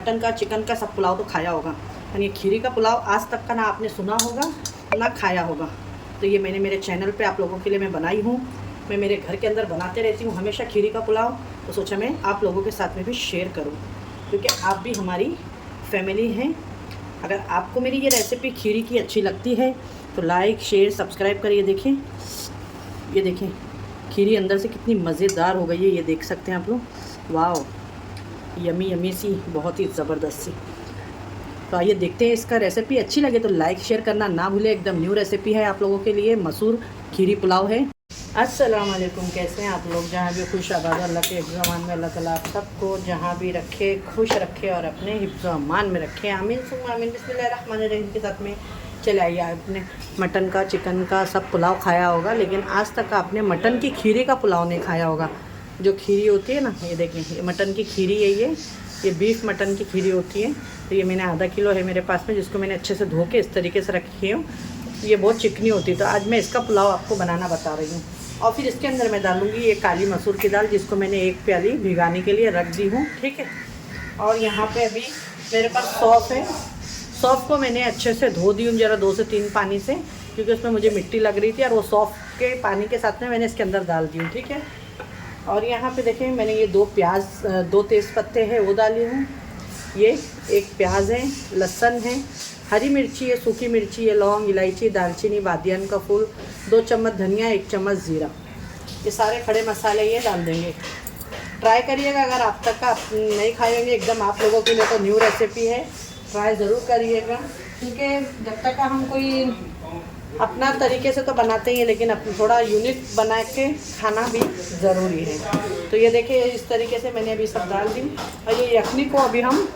Mutton का, chicken का सब पुलाव तो खाया होगा, और ये खीरी का पुलाव आज तक का ना आपने सुना होगा ना खाया होगा। तो ये मैंने मेरे चैनल पे आप लोगों के लिए मैं बनाई हूँ। मैं मेरे घर के अंदर बनाते रहती हूँ हमेशा खीरी का पुलाव, तो सोचा मैं आप लोगों के साथ में भी शेयर करूँ, क्योंकि आप भी हमारी फैमिली हैं। अगर आपको मेरी ये रेसिपी खीरी की अच्छी लगती है तो लाइक शेयर सब्सक्राइब करिए। देखें, ये देखें खीरी अंदर से कितनी मज़ेदार हो गई है, ये देख सकते हैं आप लोग। वाह, यमी यमी सी, बहुत ही ज़बरदस्त सी। तो आइए देखते हैं इसका रेसिपी। अच्छी लगे तो लाइक शेयर करना ना भूले। एकदम न्यू रेसिपी है आप लोगों के लिए, मसूर खीरी पुलाव है। अस्सलाम वालेकुम, कैसे हैं आप लोग? जहाँ भी खुश आबाद, अल्लाह के हिफ्ज़ अमान में अल्लाह ताला आप सबको जहाँ भी रखे खुश रखे और अपने हिफ्ज़ अमान में रखे, आमीन सुम्मा आमीन। बिस्मिल्लाहिर्रहमानिर्रहीम के साथ में चले आइए। आपने मटन का, चिकन का सब पुलाव खाया होगा, लेकिन आज तक आपने मटन की खीरी का पुलाव नहीं खाया होगा। जो खीरी होती है ना, ये देखें, ये मटन की खीरी है। ये बीफ मटन की खीरी होती है। तो ये मैंने आधा किलो है मेरे पास में, जिसको मैंने अच्छे से धो के इस तरीके से रखी हूँ। ये बहुत चिकनी होती है, तो आज मैं इसका पुलाव आपको बनाना बता रही हूँ। और फिर इसके अंदर मैं डालूँगी ये काली मसूर की दाल, जिसको मैंने 1 प्याली भिगाने के लिए रख दी हूँ, ठीक है। और यहाँ पे अभी मेरे पास सौंफ है। सौंफ को मैंने अच्छे से धो दी हूँ ज़रा 2 से 3 पानी से, क्योंकि उसमें मुझे मिट्टी लग रही थी, और वो सौंफ के पानी के साथ में मैंने इसके अंदर डाल दी हूँ, ठीक है। और यहाँ पे देखें मैंने ये 2 प्याज, 2 तेज़ पत्ते हैं वो डाली हूँ। ये 1 प्याज है, लहसुन है, हरी मिर्ची है, सूखी मिर्ची है, लौंग, इलायची, दालचीनी, बादियान का फूल, 2 चम्मच धनिया, 1 चम्मच ज़ीरा। ये सारे खड़े मसाले ये डाल देंगे। ट्राई करिएगा, अगर आप तक का नहीं खाएंगे, एकदम आप लोगों के लिए तो न्यू रेसिपी है, ट्राई ज़रूर करिएगा। क्योंकि जब तक का हम कोई अपना तरीके से तो बनाते ही हैं, लेकिन अपना थोड़ा यूनिक बना के खाना भी ज़रूरी है। तो ये देखिए इस तरीके से मैंने अभी सब डाल दी, और ये यखनी को अभी हम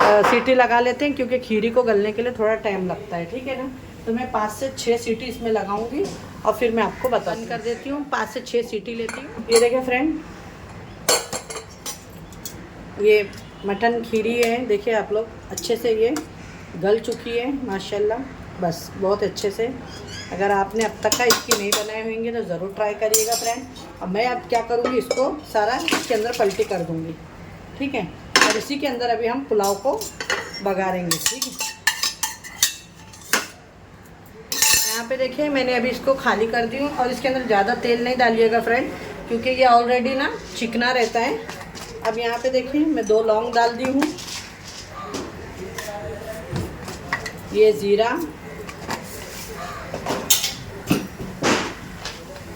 सीटी लगा लेते हैं, क्योंकि खीरी को गलने के लिए थोड़ा टाइम लगता है, ठीक है ना। तो मैं 5 से 6 सीटी इसमें लगाऊंगी, और फिर मैं आपको बंद कर देती हूँ। 5 से 6 सीटी लेती हूँ। ये देखिए फ्रेंड, ये मटन खीरी है, देखिए आप लोग अच्छे से ये गल चुकी है माशाल्लाह, बस बहुत अच्छे से। अगर आपने अब तक का इसकी नहीं बनाए होंगे तो ज़रूर ट्राई करिएगा फ्रेंड। अब मैं अब क्या करूँगी, इसको सारा इसके अंदर पलटी कर दूँगी, ठीक है। और इसी के अंदर अभी हम पुलाव को बघारेंगे, ठीक है। यहाँ पे देखिए मैंने अभी इसको खाली कर दी हूँ, और इसके अंदर ज़्यादा तेल नहीं डालिएगा फ्रेंड, क्योंकि ये ऑलरेडी ना चिकना रहता है। अब यहाँ पे देखिए मैं 2 लौंग डाल दी हूँ, ये ज़ीरा,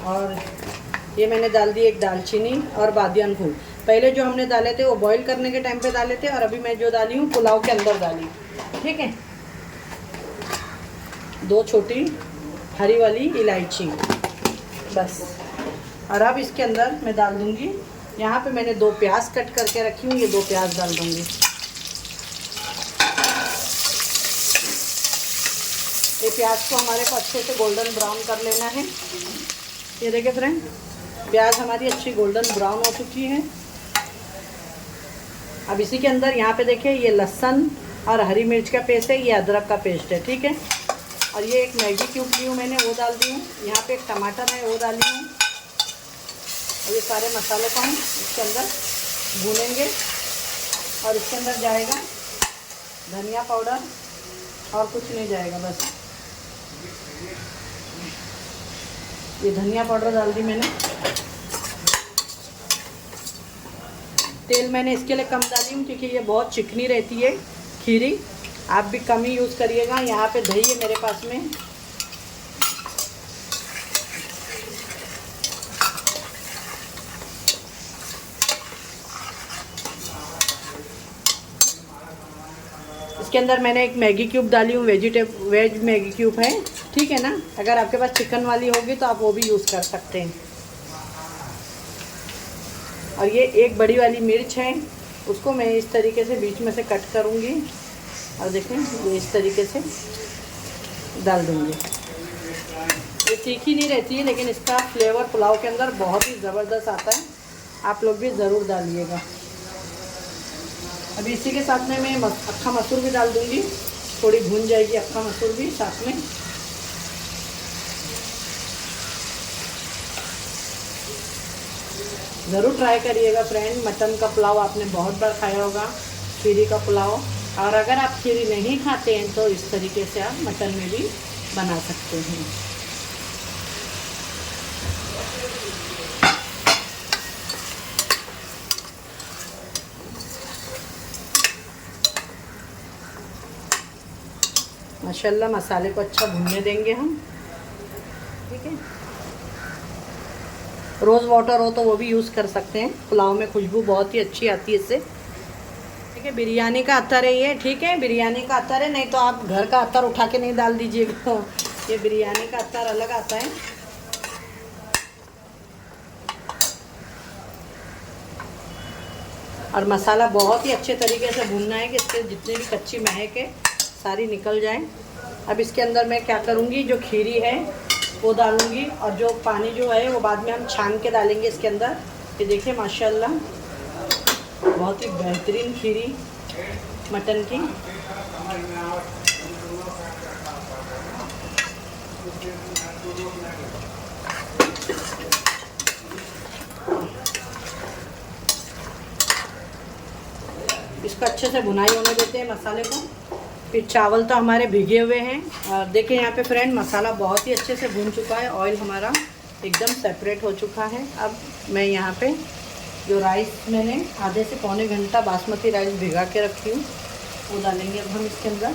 और ये मैंने डाल दी 1 दालचीनी और बादियान फूल। पहले जो हमने डाले थे वो बॉईल करने के टाइम पे डाले थे, और अभी मैं जो डाली हूँ पुलाव के अंदर डाली, ठीक है। 2 छोटी हरी वाली इलायची, बस। और अब इसके अंदर मैं डाल दूँगी, यहाँ पे मैंने 2 प्याज कट करके रखी हूँ, ये 2 प्याज डाल दूँगी। ये प्याज को हमारे को अच्छे से गोल्डन ब्राउन कर लेना है। ये देखिए फ्रेंड, प्याज हमारी अच्छी गोल्डन ब्राउन हो चुकी है। अब इसी के अंदर यहाँ पे देखिए ये लहसुन और हरी मिर्च का पेस्ट है, ये अदरक का पेस्ट है, ठीक है। और ये 1 मैगी क्यूब ली हूँ मैंने, वो डाल दी हूँ। यहाँ पे 1 टमाटर है, वो डाली हूँ। और ये सारे मसालों को हम इसके अंदर भूनेंगे, और इसके अंदर जाएगा धनिया पाउडर, और कुछ नहीं जाएगा, बस ये धनिया पाउडर डाल दी मैंने। तेल मैंने इसके लिए कम डाली हूँ, क्योंकि ये बहुत चिकनी रहती है खीरी, आप भी कम ही यूज़ करिएगा। यहाँ पे दही है मेरे पास में, इसके अंदर मैंने 1 मैगी क्यूब डाली हूँ, वेज मैगी क्यूब है, ठीक है ना। अगर आपके पास चिकन वाली होगी तो आप वो भी यूज़ कर सकते हैं। और ये 1 बड़ी वाली मिर्च है, उसको मैं इस तरीके से बीच में से कट करूँगी, और देखें ये इस तरीके से डाल दूँगी। ये तीखी नहीं रहती है, लेकिन इसका फ्लेवर पुलाव के अंदर बहुत ही ज़बरदस्त आता है, आप लोग भी ज़रूर डालिएगा। अभी इसी के साथ में मैं अक्खा मसूर भी डाल दूँगी, थोड़ी भून जाएगी अक्खा मसूर भी साथ में। ज़रूर ट्राई करिएगा फ्रेंड, मटन का पुलाव आपने बहुत बार खाया होगा, खीरी का पुलाव। और अगर आप खीरी नहीं खाते हैं तो इस तरीके से आप मटन में भी बना सकते हैं। माशाल्लाह मसाले को अच्छा भूनने देंगे हम। ठीक है, रोज़ वाटर हो तो वो भी यूज़ कर सकते हैं, पुलाव में खुशबू बहुत ही अच्छी आती है इससे। ठीक है, बिरयानी का अत्तर है ये। ठीक है, बिरयानी का अत्तर है, नहीं तो आप घर का अत्तर उठा के नहीं डाल दीजिएगा। ये बिरयानी का अत्तर अलग आता है। और मसाला बहुत ही अच्छे तरीके से भूनना है कि इसके जितने भी कच्ची महक है सारी निकल जाए। अब इसके अंदर मैं क्या करूँगी, जो खीरी है वो डालूँगी, और जो पानी जो है वो बाद में हम छान के डालेंगे इसके अंदर। ये देखिए माशाल्लाह बहुत ही बेहतरीन खीरी मटन की। इसको अच्छे से भुनाई होने देते हैं मसाले को। फिर चावल तो हमारे भीगे हुए हैं, और देखिए यहाँ पे फ्रेंड मसाला बहुत ही अच्छे से भून चुका है, ऑयल हमारा एकदम सेपरेट हो चुका है। अब मैं यहाँ पे जो राइस मैंने आधे से पौने घंटा बासमती राइस भिगा के रखी हूँ वो डालेंगे अब हम इसके अंदर।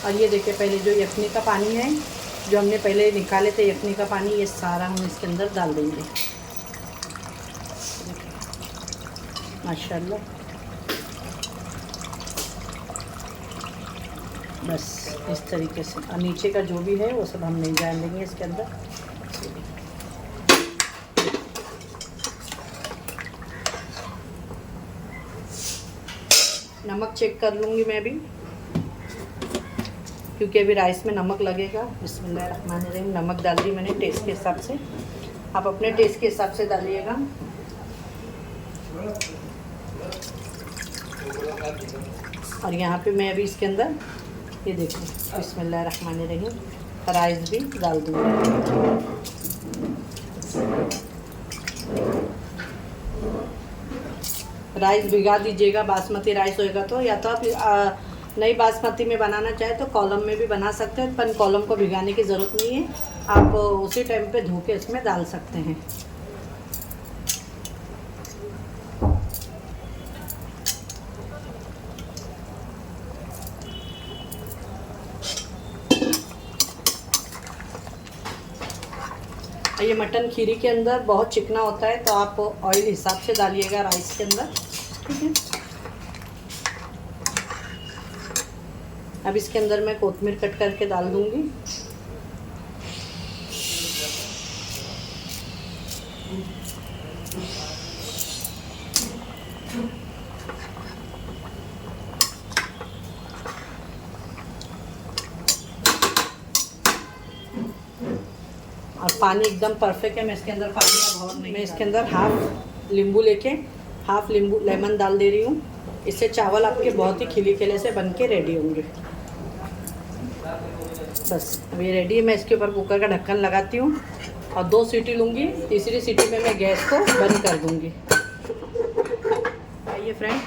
और ये देखिए पहले जो यखनी का पानी है जो हमने पहले निकाले थे यखनी का पानी, ये सारा हम इसके अंदर डाल देंगे। माशाल्लाह बस इस तरीके से, और नीचे का जो भी है वो सब हम नहीं डाल देंगे इसके अंदर। नमक चेक कर लूँगी मैं भी, क्योंकि अभी राइस में नमक लगेगा। बिस्मिल्लाहिर्रहमानिर्रहीम। नमक डाल दी मैंने टेस्ट के हिसाब से, आप अपने टेस्ट के हिसाब से डालिएगा। और यहाँ पे मैं अभी इसके अंदर ये देखिए बिस्मिल्लाहिर्रहमानिर्रहीम राइस भी डाल दूँगी। राइस भिगा दीजिएगा, बासमती राइस होएगा तो, या तो आप नई बासमती में बनाना चाहे तो कॉलम में भी बना सकते हैं, पर कॉलम को भिगाने की ज़रूरत नहीं है, आप उसी टाइम पे धो के इसमें डाल सकते हैं। ये मटन खीरी के अंदर बहुत चिकना होता है, तो आप ऑयल हिसाब से डालिएगा राइस के अंदर। ठीक है, अब इसके अंदर मैं कोतमीर कट करके डाल दूंगी। और पानी एकदम परफेक्ट है, मैं इसके अंदर पानी का बहुत नहीं, मैं इसके अंदर हाफ नींबू लेमन डाल दे रही हूँ। इससे चावल आपके बहुत ही खिले खिले से बन के रेडी होंगे। बस अब ये रेडी है। मैं इसके ऊपर कुकर का ढक्कन लगाती हूँ और 2 सीटी लूँगी, तीसरी सीटी में मैं गैस को बंद कर दूँगी। आइए फ्रेंड,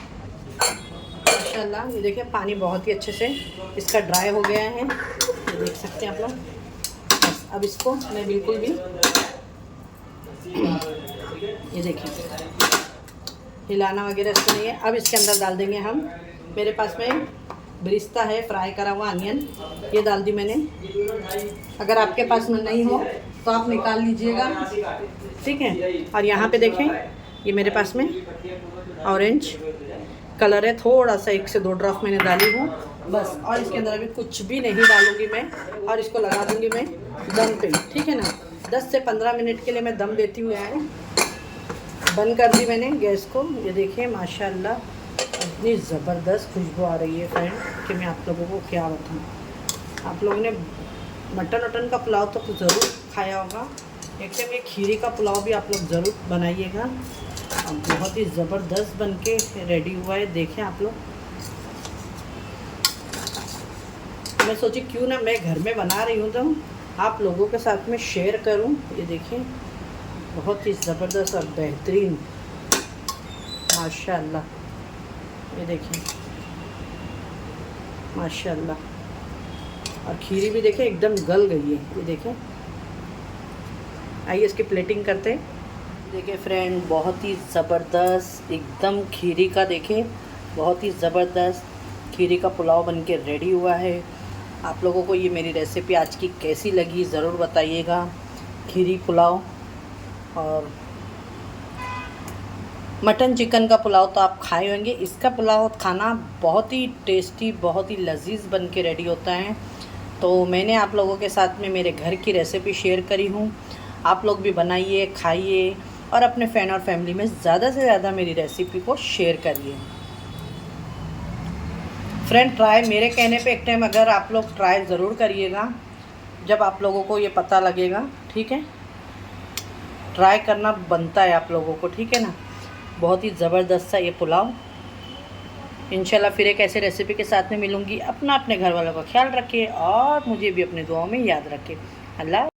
माशाल्लाह ये देखिए पानी बहुत ही अच्छे से इसका ड्राई हो गया है, ये देख सकते हैं आप लोग। बस अब इसको मैं बिल्कुल भी ये देखिए हिलाना वगैरह इसको नहीं है। अब इसके अंदर डाल देंगे हम, मेरे पास में ब्रिस्ता है फ्राई करा हुआ अनियन, ये डाल दी मैंने। अगर आपके पास में नहीं हो तो आप निकाल लीजिएगा। ठीक है, और यहाँ पे देखें ये मेरे पास में ऑरेंज कलर है, थोड़ा सा 1 से 2 ड्रॉप मैंने डाली हूँ बस। और इसके अंदर अभी कुछ भी नहीं डालूंगी मैं, और इसको लगा दूंगी मैं दम पे। ठीक है ना, 10 से 15 मिनट के लिए मैं दम देती हूँ यार। बंद कर दी मैंने गैस को। ये देखिए माशाल्लाह इतनी ज़बरदस्त खुशबू आ रही है फ्रेंड कि मैं आप लोगों को क्या बताऊँ। आप लोगों ने मटन का पुलाव तो ज़रूर खाया होगा, एकदम ये खीरी का पुलाव भी आप लोग ज़रूर बनाइएगा। बहुत ही ज़बरदस्त बन के रेडी हुआ है, देखें आप लोग। मैं सोची क्यों ना मैं घर में बना रही हूँ तो आप लोगों के साथ में शेयर करूँ। ये देखें बहुत ही ज़बरदस्त और बेहतरीन, माशाल्लाह। ये देखिए माशाल्लाह। और खीरी भी देखें एकदम गल गई है, ये देखें। आइए इसकी प्लेटिंग करते हैं। देखिए फ्रेंड, बहुत ही ज़बरदस्त एकदम खीरी का, देखें बहुत ही ज़बरदस्त खीरी का पुलाव बनके रेडी हुआ है। आप लोगों को ये मेरी रेसिपी आज की कैसी लगी ज़रूर बताइएगा। खीरी पुलाव और मटन चिकन का पुलाव तो आप खाए होंगे, इसका पुलाव खाना बहुत ही टेस्टी, बहुत ही लजीज बन के रेडी होता है। तो मैंने आप लोगों के साथ में मेरे घर की रेसिपी शेयर करी हूँ। आप लोग भी बनाइए, खाइए और अपने फ्रेंड और फैमिली में ज़्यादा से ज़्यादा मेरी रेसिपी को शेयर करिए। फ्रेंड ट्राई, मेरे कहने पे एक टाइम अगर आप लोग ट्राई ज़रूर करिएगा, जब आप लोगों को ये पता लगेगा, ठीक है। ट्राई करना बनता है आप लोगों को, ठीक है ना। बहुत ही ज़बरदस्त सा ये पुलाव। इंशाल्लाह फिर एक ऐसे रेसिपी के साथ में मिलूँगी। अपने घर वालों का ख्याल रखिए और मुझे भी अपने दुआओं में याद रखिए। अल्लाह।